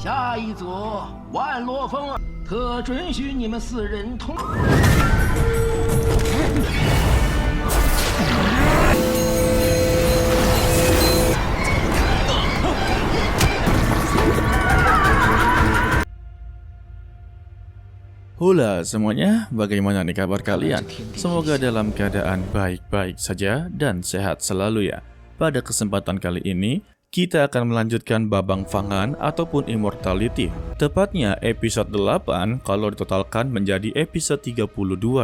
下一则，万罗峰特准许你们4人同。Hula semuanya, bagaimana nih kabar kalian? Semoga dalam keadaan baik-baik saja dan sehat selalu ya. Pada kesempatan kali ini, kita akan melanjutkan Babang Fangan ataupun Immortality. Tepatnya episode 8 kalau ditotalkan menjadi episode 32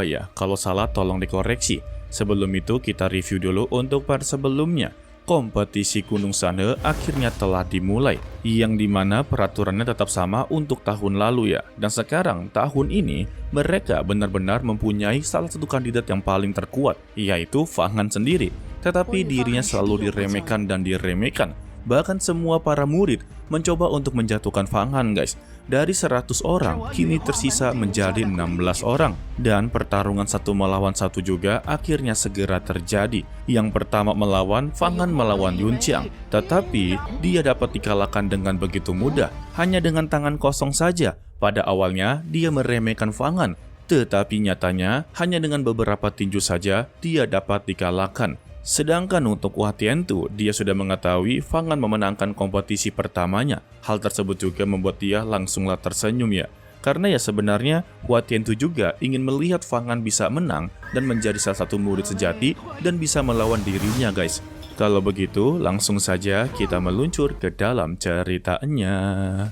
ya. Kalau salah tolong dikoreksi. Sebelum itu kita review dulu untuk part sebelumnya. Kompetisi Gunung Sane akhirnya telah dimulai, yang dimana peraturannya tetap sama untuk tahun lalu ya. Dan sekarang, tahun ini, mereka benar-benar mempunyai salah satu kandidat yang paling terkuat, yaitu Fangan sendiri. Tetapi dirinya selalu diremehkan dan diremehkan. Bahkan semua para murid mencoba untuk menjatuhkan Fangan guys. Dari 100 orang, kini tersisa menjadi 16 orang. Dan pertarungan 1 melawan 1 juga akhirnya segera terjadi. Yang pertama melawan Fangan melawan Yunqiang. Tetapi, dia dapat dikalahkan dengan begitu mudah. Hanya dengan tangan kosong saja. Pada awalnya, dia meremehkan Fangan. Tetapi nyatanya, hanya dengan beberapa tinju saja, dia dapat dikalahkan. Sedangkan untuk Hua Tiantu, dia sudah mengetahui Fangan memenangkan kompetisi pertamanya. Hal tersebut juga membuat dia langsunglah tersenyum ya. Karena ya sebenarnya Hua Tiantu juga ingin melihat Fangan bisa menang dan menjadi salah satu murid sejati dan bisa melawan dirinya guys. Kalau begitu, langsung saja kita meluncur ke dalam ceritanya.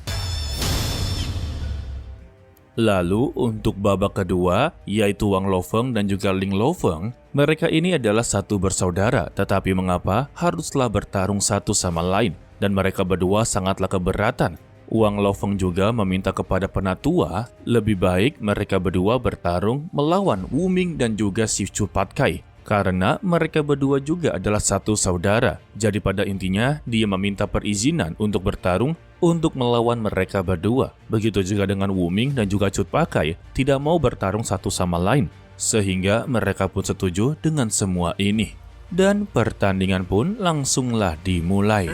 Lalu untuk babak kedua, yaitu Wang Lofeng dan juga Ling Lofeng, mereka ini adalah satu bersaudara, tetapi mengapa haruslah bertarung satu sama lain, dan mereka berdua sangatlah keberatan. Wang Lofeng juga meminta kepada penatua, lebih baik mereka berdua bertarung melawan Wu Ming dan juga si Chu Patkai. Karena mereka berdua juga adalah satu saudara, jadi pada intinya dia meminta perizinan untuk bertarung untuk melawan mereka berdua. Begitu juga dengan Wu Ming dan juga Cut Pakai tidak mau bertarung satu sama lain, sehingga mereka pun setuju dengan semua ini. Dan pertandingan pun langsunglah dimulai.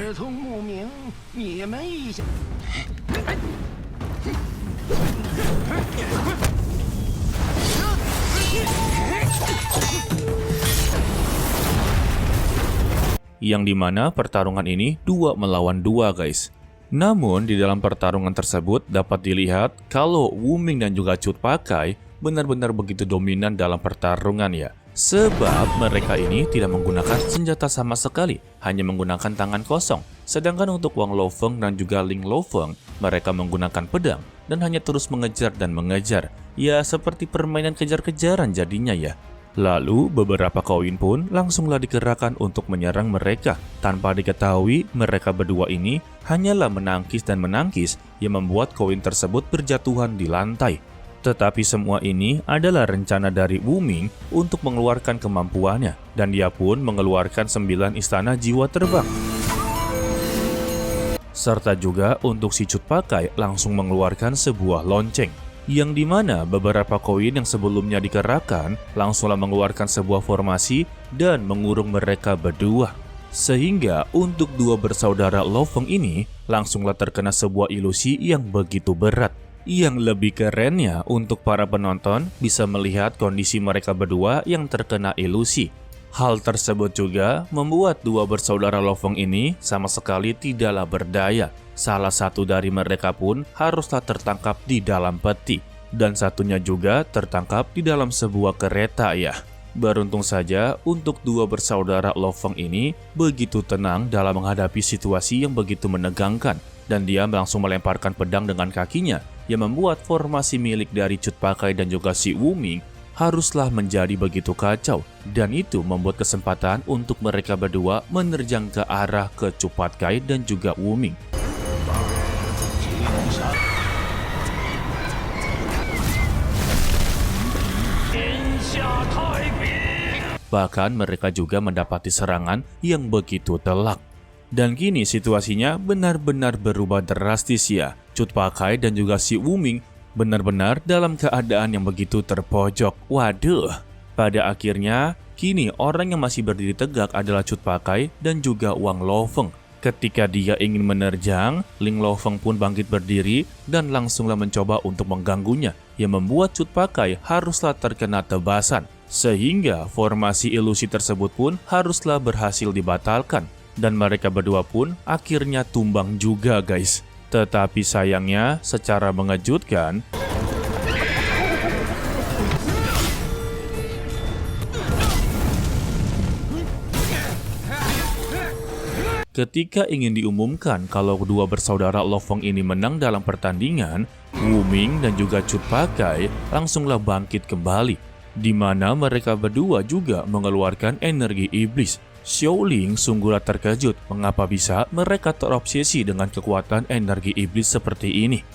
Yang dimana pertarungan ini 2 melawan 2 guys. Namun di dalam pertarungan tersebut dapat dilihat kalau Wu Ming dan juga Cut Pakai benar-benar begitu dominan dalam pertarungan ya. Sebab mereka ini tidak menggunakan senjata sama sekali, hanya menggunakan tangan kosong. Sedangkan untuk Wang Lofeng dan juga Ling Lofeng, mereka menggunakan pedang dan hanya terus mengejar dan mengejar. Ya seperti permainan kejar-kejaran jadinya ya. Lalu beberapa koin pun langsunglah dikerahkan untuk menyerang mereka. Tanpa diketahui mereka berdua ini hanyalah menangkis dan menangkis yang membuat koin tersebut berjatuhan di lantai. Tetapi semua ini adalah rencana dari Wu Ming untuk mengeluarkan kemampuannya. Dan dia pun mengeluarkan 9 istana jiwa terbang. Serta juga untuk si Cut Pakai langsung mengeluarkan sebuah lonceng. Yang dimana beberapa koin yang sebelumnya dikerahkan langsunglah mengeluarkan sebuah formasi dan mengurung mereka berdua. Sehingga untuk 2 bersaudara Lofeng ini langsunglah terkena sebuah ilusi yang begitu berat. Yang lebih kerennya untuk para penonton bisa melihat kondisi mereka berdua yang terkena ilusi. Hal tersebut juga membuat 2 bersaudara Lofeng ini sama sekali tidaklah berdaya. Salah satu dari mereka pun haruslah tertangkap di dalam peti. Dan satunya juga tertangkap di dalam sebuah kereta ya. Beruntung saja untuk 2 bersaudara Lofeng ini begitu tenang dalam menghadapi situasi yang begitu menegangkan. Dan dia langsung melemparkan pedang dengan kakinya yang membuat formasi milik dari Cut Pakai dan juga si Wu Ming haruslah menjadi begitu kacau. Dan itu membuat kesempatan untuk mereka berdua menerjang ke arah ke Cut Pakai dan juga Wu Ming. Bahkan mereka juga mendapati serangan yang begitu telak. Dan kini situasinya benar-benar berubah drastis ya. Cut Pakai dan juga si Wu Ming benar-benar dalam keadaan yang begitu terpojok. Waduh. Pada akhirnya, kini orang yang masih berdiri tegak adalah Cut Pakai dan juga Wang Lofeng. Ketika dia ingin menerjang, Ling Laofeng pun bangkit berdiri dan langsunglah mencoba untuk mengganggunya, yang membuat Cut Pakai haruslah terkena tebasan. Sehingga formasi ilusi tersebut pun haruslah berhasil dibatalkan. Dan mereka berdua pun akhirnya tumbang juga guys. Tetapi sayangnya secara mengejutkan, ketika ingin diumumkan kalau kedua bersaudara Laofeng ini menang dalam pertandingan, Wu Ming dan juga Cut Pakai langsunglah bangkit kembali, di mana mereka berdua juga mengeluarkan energi iblis. Xiaoling sungguhlah terkejut mengapa bisa mereka terobsesi dengan kekuatan energi iblis seperti ini.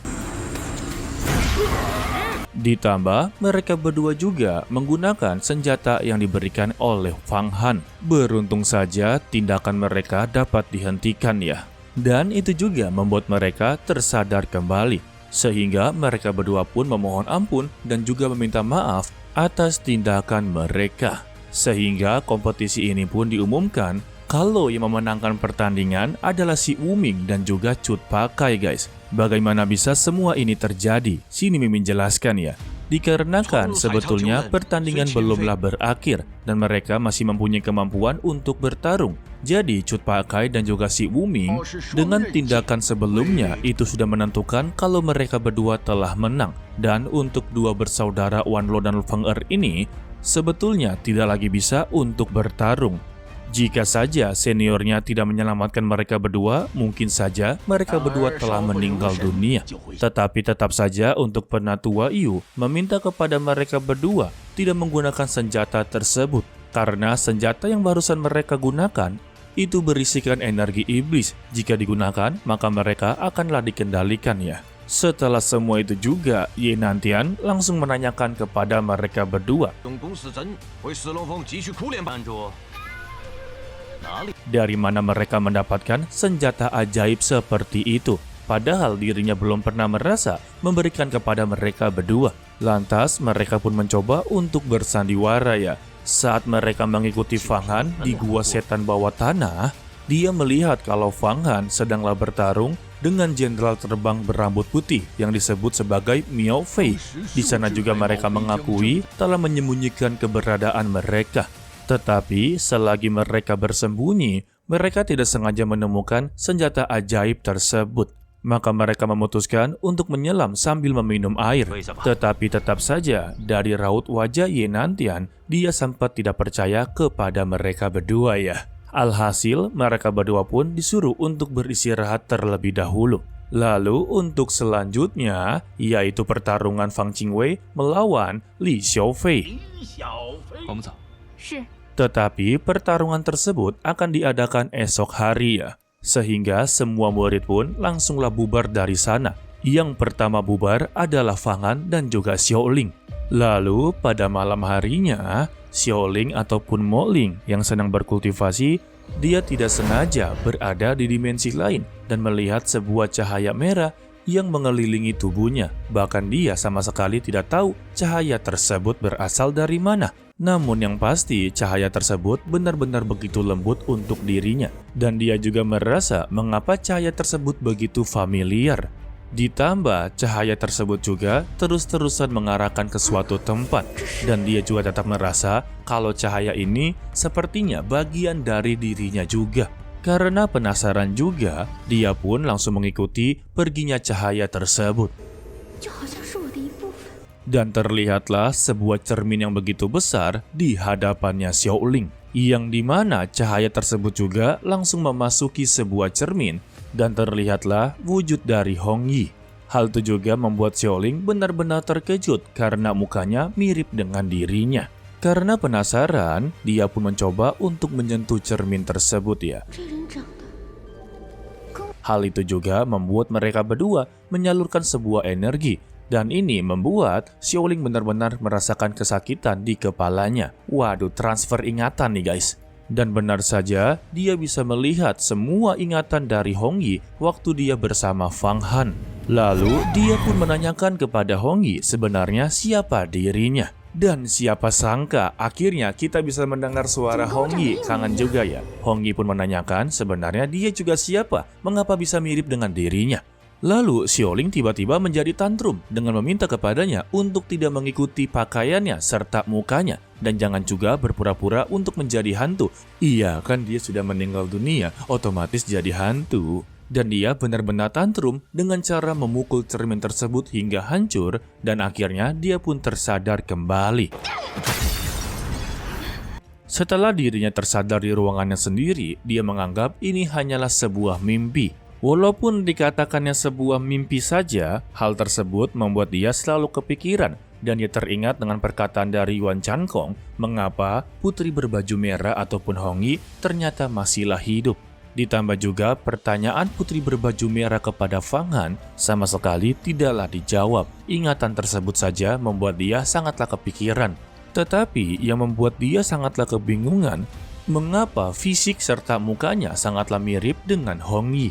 Ditambah, mereka berdua juga menggunakan senjata yang diberikan oleh Fang Han. Beruntung saja tindakan mereka dapat dihentikan ya. Dan itu juga membuat mereka tersadar kembali. Sehingga mereka berdua pun memohon ampun dan juga meminta maaf atas tindakan mereka. Sehingga kompetisi ini pun diumumkan kalau yang memenangkan pertandingan adalah si Wu Ming dan juga Cut Pakai guys. Bagaimana bisa semua ini terjadi? Sini Mimin jelaskan ya. Dikarenakan sebetulnya pertandingan belumlah berakhir dan mereka masih mempunyai kemampuan untuk bertarung. Jadi Cut Pakai dan juga si Wu Ming dengan tindakan sebelumnya itu sudah menentukan kalau mereka berdua telah menang. Dan untuk dua bersaudara Wan Lo dan Feng Er ini sebetulnya tidak lagi bisa untuk bertarung. Jika saja seniornya tidak menyelamatkan mereka berdua, mungkin saja mereka berdua telah meninggal dunia. Tetapi tetap saja untuk Penatua Yu meminta kepada mereka berdua tidak menggunakan senjata tersebut. Karena senjata yang barusan mereka gunakan itu berisikan energi iblis. Jika digunakan, maka mereka akanlah dikendalikan ya. Setelah semua itu juga, Ye Nantian langsung menanyakan kepada mereka berdua. Dari mana mereka mendapatkan senjata ajaib seperti itu? Padahal dirinya belum pernah merasa memberikan kepada mereka berdua. Lantas mereka pun mencoba untuk bersandiwara ya. Saat mereka mengikuti Fang Han di gua setan bawah tanah, dia melihat kalau Fang Han sedanglah bertarung dengan jenderal terbang berambut putih yang disebut sebagai Miao Fei. Di sana juga mereka mengakui telah menyembunyikan keberadaan mereka. Tetapi selagi mereka bersembunyi, mereka tidak sengaja menemukan senjata ajaib tersebut. Maka mereka memutuskan untuk menyelam sambil meminum air. Tetapi tetap saja dari raut wajah Ye Nantian, dia sempat tidak percaya kepada mereka berdua ya. Alhasil mereka berdua pun disuruh untuk beristirahat terlebih dahulu. Lalu untuk selanjutnya, yaitu pertarungan Fang Qingwei melawan Li Xiaofei. Tetapi pertarungan tersebut akan diadakan esok hari ya. Sehingga semua murid pun langsunglah bubar dari sana. Yang pertama bubar adalah Fang Han dan juga Xiaoling. Lalu pada malam harinya, Xiaoling ataupun Mo Ling yang sedang berkultivasi, dia tidak sengaja berada di dimensi lain dan melihat sebuah cahaya merah yang mengelilingi tubuhnya. Bahkan dia sama sekali tidak tahu cahaya tersebut berasal dari mana. Namun yang pasti cahaya tersebut benar-benar begitu lembut untuk dirinya. Dan dia juga merasa mengapa cahaya tersebut begitu familiar. Ditambah cahaya tersebut juga terus-terusan mengarahkan ke suatu tempat. Dan dia juga tetap merasa kalau cahaya ini sepertinya bagian dari dirinya juga. Karena penasaran juga, dia pun langsung mengikuti perginya cahaya tersebut. Dan terlihatlah sebuah cermin yang begitu besar di hadapannya Xiaoling, yang dimana cahaya tersebut juga langsung memasuki sebuah cermin, dan terlihatlah wujud dari Hong Yi. Hal itu juga membuat Xiaoling benar-benar terkejut karena mukanya mirip dengan dirinya. Karena penasaran, dia pun mencoba untuk menyentuh cermin tersebut ya. Hal itu juga membuat mereka berdua menyalurkan sebuah energi. Dan ini membuat Xiaoling benar-benar merasakan kesakitan di kepalanya. Waduh, transfer ingatan nih guys. Dan benar saja, dia bisa melihat semua ingatan dari Hong Yi waktu dia bersama Fang Han. Lalu, dia pun menanyakan kepada Hong Yi sebenarnya siapa dirinya. Dan siapa sangka akhirnya kita bisa mendengar suara Hong Yi. Kangen juga ya. Hong Yi pun menanyakan sebenarnya dia juga siapa, mengapa bisa mirip dengan dirinya. Lalu Xiaoling tiba-tiba menjadi tantrum dengan meminta kepadanya untuk tidak mengikuti pakaiannya serta mukanya. Dan jangan juga berpura-pura untuk menjadi hantu. Iya kan dia sudah meninggal dunia, otomatis jadi hantu. Dan dia benar-benar tantrum dengan cara memukul cermin tersebut hingga hancur dan akhirnya dia pun tersadar kembali. Setelah dirinya tersadar di ruangannya sendiri, dia menganggap ini hanyalah sebuah mimpi. Walaupun dikatakannya sebuah mimpi saja, hal tersebut membuat dia selalu kepikiran dan dia teringat dengan perkataan dari Yuan Chankong mengapa putri berbaju merah ataupun Hong Yi ternyata masihlah hidup. Ditambah juga pertanyaan putri berbaju merah kepada Fang Han sama sekali tidaklah dijawab. Ingatan tersebut saja membuat dia sangatlah kepikiran. Tetapi yang membuat dia sangatlah kebingungan, mengapa fisik serta mukanya sangatlah mirip dengan Hong Yi.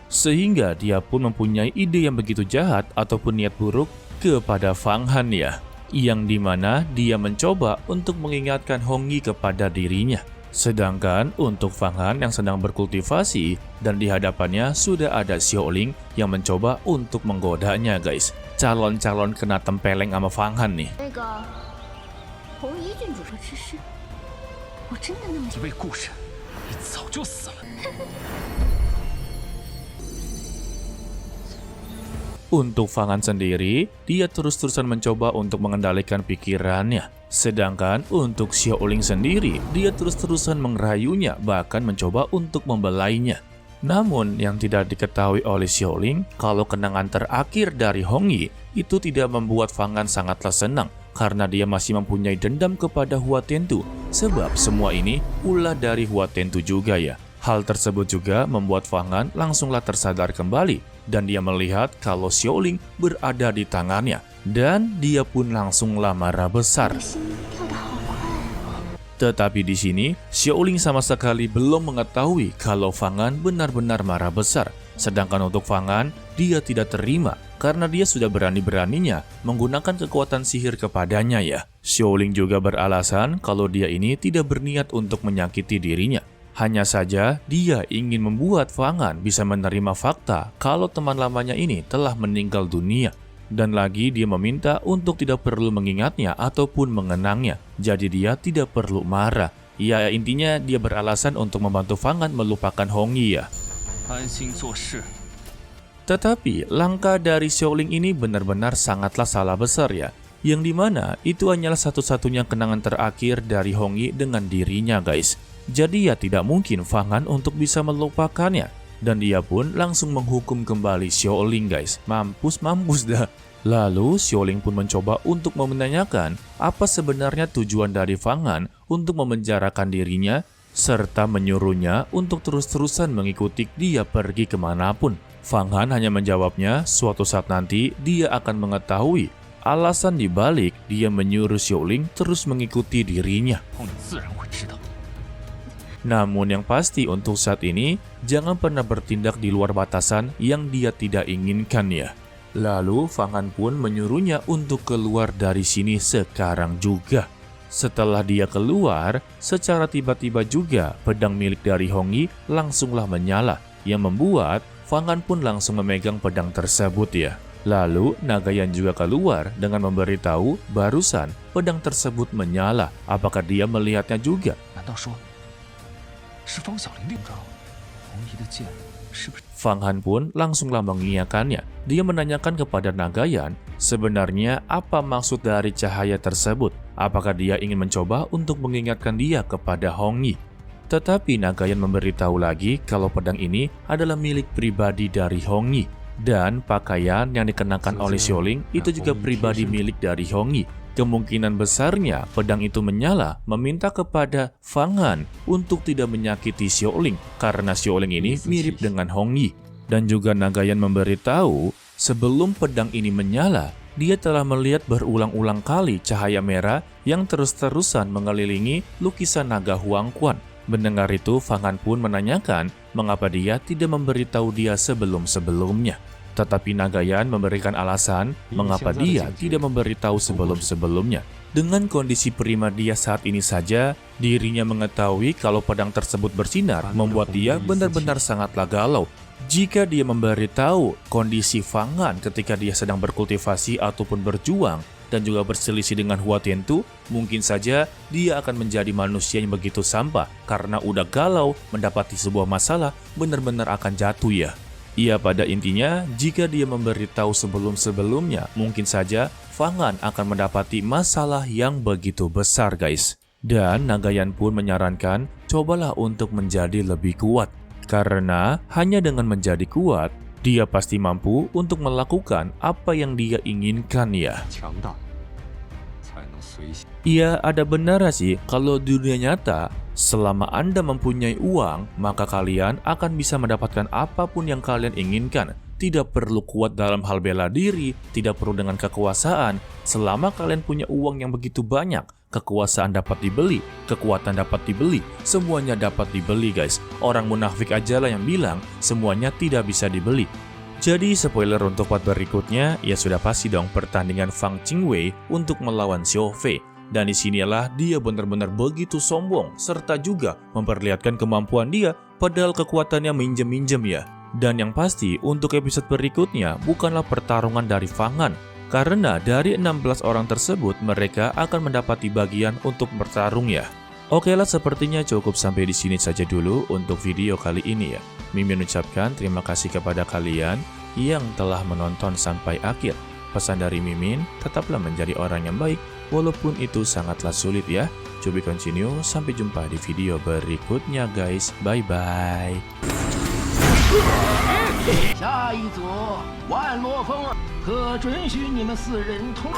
Sehingga dia pun mempunyai ide yang begitu jahat ataupun niat buruk kepada Fang Han ya. Yang dimana dia mencoba untuk mengingatkan Hong Yi kepada dirinya. Sedangkan untuk Fang Han yang sedang berkultivasi dan di hadapannya sudah ada Xiaoling yang mencoba untuk menggodanya guys. Calon-calon kena tempeleng sama Fang Han nih. Untuk Fang Han sendiri, dia terus-terusan mencoba untuk mengendalikan pikirannya. Sedangkan untuk Xiaoling sendiri, dia terus-terusan mengerayunya, bahkan mencoba untuk membelainya. Namun yang tidak diketahui oleh Xiaoling, kalau kenangan terakhir dari Hong Yi itu tidak membuat Fang Han sangatlah senang karena dia masih mempunyai dendam kepada Hua Tiantu. Sebab semua ini ulah dari Hua Tiantu juga ya. Hal tersebut juga membuat Fang Han langsunglah tersadar kembali dan dia melihat kalau Xiaoling berada di tangannya dan dia pun langsunglah marah besar. Tetapi di sini Xiaoling sama sekali belum mengetahui kalau Fang Han benar-benar marah besar. Sedangkan untuk Fang Han, dia tidak terima karena dia sudah berani-beraninya menggunakan kekuatan sihir kepadanya ya. Xiaoling juga beralasan kalau dia ini tidak berniat untuk menyakiti dirinya. Hanya saja dia ingin membuat Fang Han bisa menerima fakta kalau teman lamanya ini telah meninggal dunia. Dan lagi dia meminta untuk tidak perlu mengingatnya ataupun mengenangnya. Jadi dia tidak perlu marah. Ya intinya dia beralasan untuk membantu Fang Han melupakan Hong Yi ya. Tetapi langkah dari Xiaoling ini benar-benar sangatlah salah besar ya. Yang dimana itu hanyalah satu-satunya kenangan terakhir dari Hong Yi dengan dirinya guys. Jadi ya tidak mungkin Fang Han untuk bisa melupakannya. Dan dia pun langsung menghukum kembali Xiaoling guys. Mampus dah. Lalu Xiaoling pun mencoba untuk menanyakan apa sebenarnya tujuan dari Fang Han untuk memenjarakan dirinya serta menyuruhnya untuk terus-terusan mengikuti dia pergi kemanapun. Fang Han hanya menjawabnya suatu saat nanti dia akan mengetahui alasan dibalik dia menyuruh Xiaoling terus mengikuti dirinya. Namun yang pasti untuk saat ini, jangan pernah bertindak di luar batasan yang dia tidak inginkan ya. Lalu Fang Han pun menyuruhnya untuk keluar dari sini sekarang juga. Setelah dia keluar, secara tiba-tiba juga pedang milik dari Hong Yi langsunglah menyala. Yang membuat Fang Han pun langsung memegang pedang tersebut ya. Lalu Nagayan juga keluar dengan memberitahu barusan pedang tersebut menyala. Apakah dia melihatnya juga? Fang Han pun langsunglah mengiyakannya. Dia menanyakan kepada Nagayan sebenarnya apa maksud dari cahaya tersebut. Apakah dia ingin mencoba untuk mengingatkan dia kepada Hong Yi. Tetapi Nagayan memberitahu lagi kalau pedang ini adalah milik pribadi dari Hong Yi. Dan pakaian yang dikenakan oleh Xiaoling itu juga pribadi milik dari Hong Yi. Kemungkinan besarnya pedang itu menyala meminta kepada Fang Han untuk tidak menyakiti Xiaoling karena Xiaoling ini mirip dengan Hong Yi. Dan juga Nagayan memberitahu sebelum pedang ini menyala, dia telah melihat berulang-ulang kali cahaya merah yang terus-terusan mengelilingi lukisan naga Huang Quan. Mendengar itu, Fang Han pun menanyakan mengapa dia tidak memberitahu dia sebelum-sebelumnya. Tetapi Nagayan memberikan alasan mengapa dia tidak memberitahu sebelum-sebelumnya. Dengan kondisi prima dia saat ini saja, dirinya mengetahui kalau pedang tersebut bersinar membuat dia benar-benar sangatlah galau. Jika dia memberitahu kondisi Fangan ketika dia sedang berkultivasi ataupun berjuang dan juga berselisih dengan Hua Tiantu, mungkin saja dia akan menjadi manusia yang begitu sampah karena udah galau mendapati sebuah masalah benar-benar akan jatuh ya. Ia pada intinya, jika dia memberitahu sebelum-sebelumnya, mungkin saja Fangan akan mendapati masalah yang begitu besar guys. Dan Nagayan pun menyarankan, cobalah untuk menjadi lebih kuat. Karena hanya dengan menjadi kuat, dia pasti mampu untuk melakukan apa yang dia inginkan ya. Iya, ada benar sih kalau di dunia nyata, selama Anda mempunyai uang, maka kalian akan bisa mendapatkan apapun yang kalian inginkan. Tidak perlu kuat dalam hal bela diri, tidak perlu dengan kekuasaan. Selama kalian punya uang yang begitu banyak, kekuasaan dapat dibeli, kekuatan dapat dibeli, semuanya dapat dibeli guys. Orang munafik aja lah yang bilang semuanya tidak bisa dibeli. Jadi spoiler untuk part berikutnya, ya sudah pasti dong pertandingan Fang Qingwei untuk melawan Xiao Fei. Dan disinilah dia benar-benar begitu sombong, serta juga memperlihatkan kemampuan dia, padahal kekuatannya minjem-minjem ya. Dan yang pasti untuk episode berikutnya bukanlah pertarungan dari Fangan, karena dari 16 orang tersebut mereka akan mendapati bagian untuk bertarung ya. Oke lah, sepertinya cukup sampai di sini saja dulu untuk video kali ini ya. Mimin ucapkan terima kasih kepada kalian yang telah menonton sampai akhir. Pesan dari Mimin, tetaplah menjadi orang yang baik walaupun itu sangatlah sulit ya. To be continue, sampai jumpa di video berikutnya guys. Bye bye. 下一组万罗峰，可准许你们4人同。